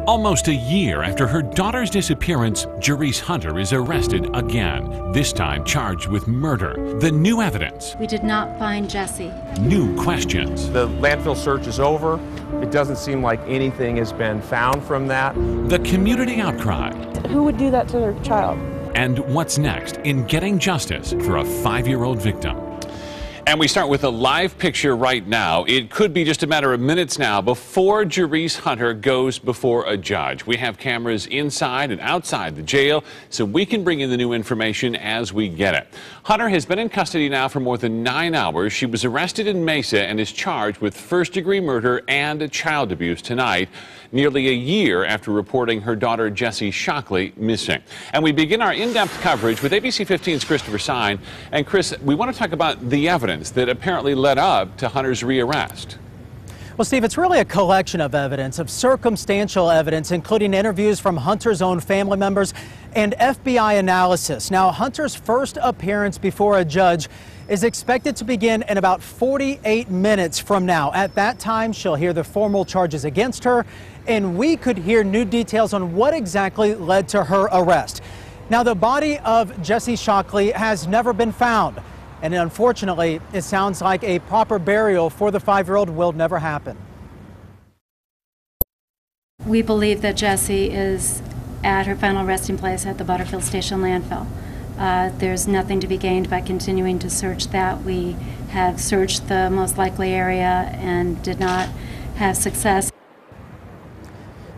Almost a year after her daughter's disappearance, Jerice Hunter is arrested again, this time charged with murder. The new evidence. We did not find Jhessye. New questions. The landfill search is over. It doesn't seem like anything has been found from that. The community outcry. Who would do that to their child? And what's next in getting justice for a 5-year-old victim. And we start with a live picture right now. It could be just a matter of minutes now before Jerice Hunter goes before a judge. We have cameras inside and outside the jail, so we can bring in the new information as we get it. Hunter has been in custody now for more than 9 hours. She was arrested in Mesa and is charged with first-degree murder and child abuse tonight, nearly a year after reporting her daughter Jhessye Shockley missing. And we begin our in-depth coverage with ABC 15's Christopher Sine. And Chris, we want to talk about the evidence that apparently led up to Hunter's rearrest. Well, Steve, it's really a collection of evidence, of circumstantial evidence, including interviews from Hunter's own family members and FBI analysis. Now, Hunter's first appearance before a judge is expected to begin in about 48 minutes from now. At that time, she'll hear the formal charges against her, and we could hear new details on what exactly led to her arrest. Now, the body of Jhessye Shockley has never been found. And unfortunately, it sounds like a proper burial for the 5-year-old will never happen. We believe that Jhessye is at her final resting place at the Butterfield Station landfill. There's nothing to be gained by continuing to search that. We have searched the most likely area and did not have success.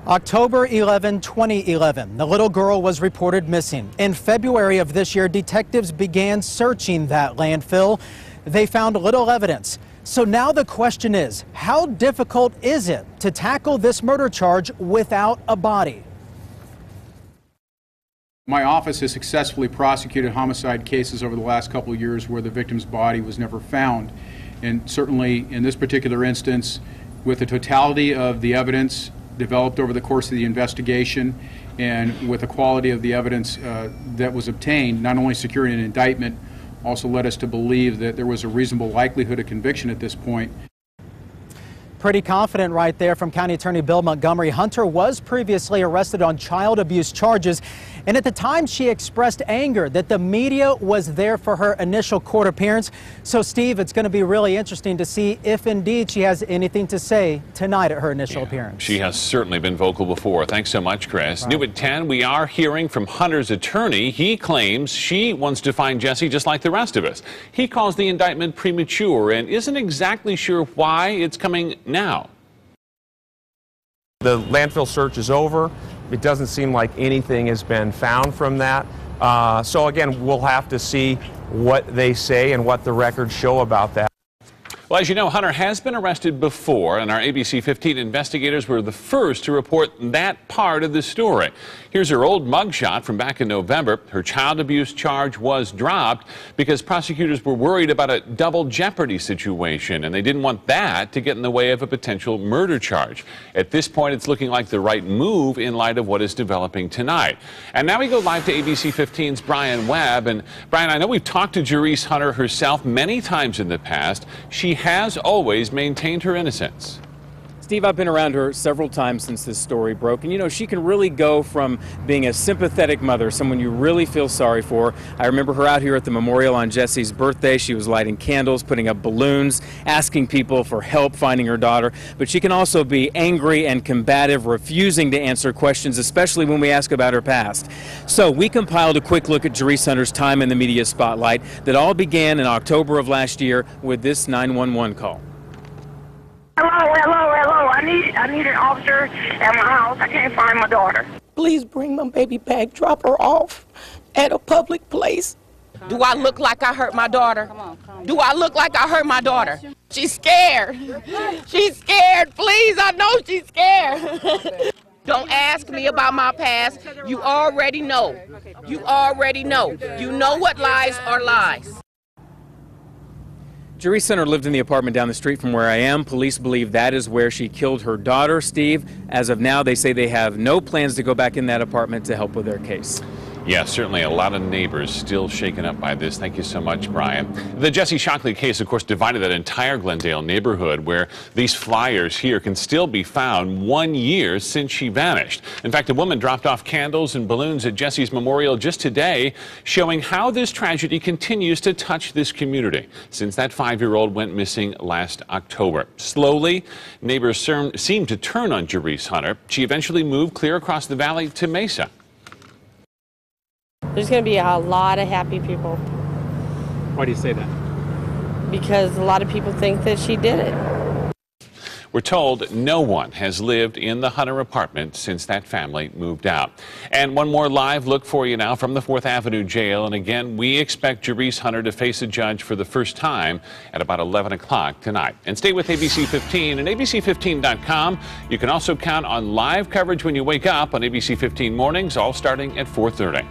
October 11, 2011, the little girl was reported missing. In February of this year, detectives began searching that landfill. They found little evidence. So now the question is, how difficult is it to tackle this murder charge without a body? My office has successfully prosecuted homicide cases over the last couple of years where the victim's body was never found. And certainly in this particular instance, with the totality of the evidence developed over the course of the investigation and with the quality of the evidence that was obtained, not only securing an indictment, also led us to believe that there was a reasonable likelihood of conviction at this point. Pretty confident right there from County Attorney Bill Montgomery. Hunter was previously arrested on child abuse charges, and at the time she expressed anger that the media was there for her initial court appearance. So Steve, it's going to be really interesting to see if indeed she has anything to say tonight at her initial appearance. She has certainly been vocal before. Thanks so much, Chris. Right. New at 10, we are hearing from Hunter's attorney. He claims she wants to find Jhessye just like the rest of us. He calls the indictment premature and isn't exactly sure why it's coming now. The landfill search is over. It doesn't seem like anything has been found from that. So again, we'll have to see what they say and what the records show about that. Well, as you know, Hunter has been arrested before, and our ABC 15 investigators were the first to report that part of the story. Here's her old mugshot from back in November. Her child abuse charge was dropped because prosecutors were worried about a double jeopardy situation, and they didn't want that to get in the way of a potential murder charge. At this point, it's looking like the right move in light of what is developing tonight. And now we go live to ABC 15's Brian Webb. And Brian, I know we've talked to Jerice Hunter herself many times in the past. She has always maintained her innocence. Steve, I've been around her several times since this story broke, and you know, she can really go from being a sympathetic mother, someone you really feel sorry for. I remember her out here at the memorial on Jessye's birthday. She was lighting candles, putting up balloons, asking people for help finding her daughter. But she can also be angry and combative, refusing to answer questions, especially when we ask about her past. So we compiled a quick look at Jerice Hunter's time in the media spotlight that all began in October of last year with this 911 call. Hello. I need an officer at my house. I can't find my daughter. Please bring my baby back. Drop her off at a public place. Do I look like I hurt my daughter? Do I look like I hurt my daughter? She's scared. She's scared. Please, I know she's scared. Don't ask me about my past. You already know. You already know. You know what lies are lies. Jerice Hunter lived in the apartment down the street from where I am. Police believe that is where she killed her daughter, Steve. As of now, they say they have no plans to go back in that apartment to help with their case. Yeah, certainly a lot of neighbors still shaken up by this. Thank you so much, Brian. The Jhessye Shockley case, of course, divided that entire Glendale neighborhood, where these flyers here can still be found 1 year since she vanished. In fact, a woman dropped off candles and balloons at Jessye's memorial just today, showing how this tragedy continues to touch this community since that 5-year-old went missing last October. Slowly, neighbors seemed to turn on Jerice Hunter. She eventually moved clear across the valley to Mesa. There's going to be a lot of happy people. Why do you say that? Because a lot of people think that she did it. We're told no one has lived in the Hunter apartment since that family moved out. And one more live look for you now from the 4th Avenue jail. And again, we expect Jerice Hunter to face a judge for the first time at about 11 o'clock tonight. And stay with ABC 15 and ABC15.com. You can also count on live coverage when you wake up on ABC 15 mornings, all starting at 4:30.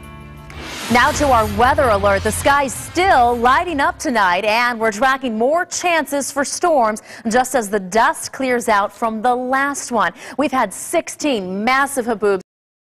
Now to our weather alert. The sky's still lighting up tonight, and we're tracking more chances for storms just as the dust clears out from the last one. We've had 16 massive haboobs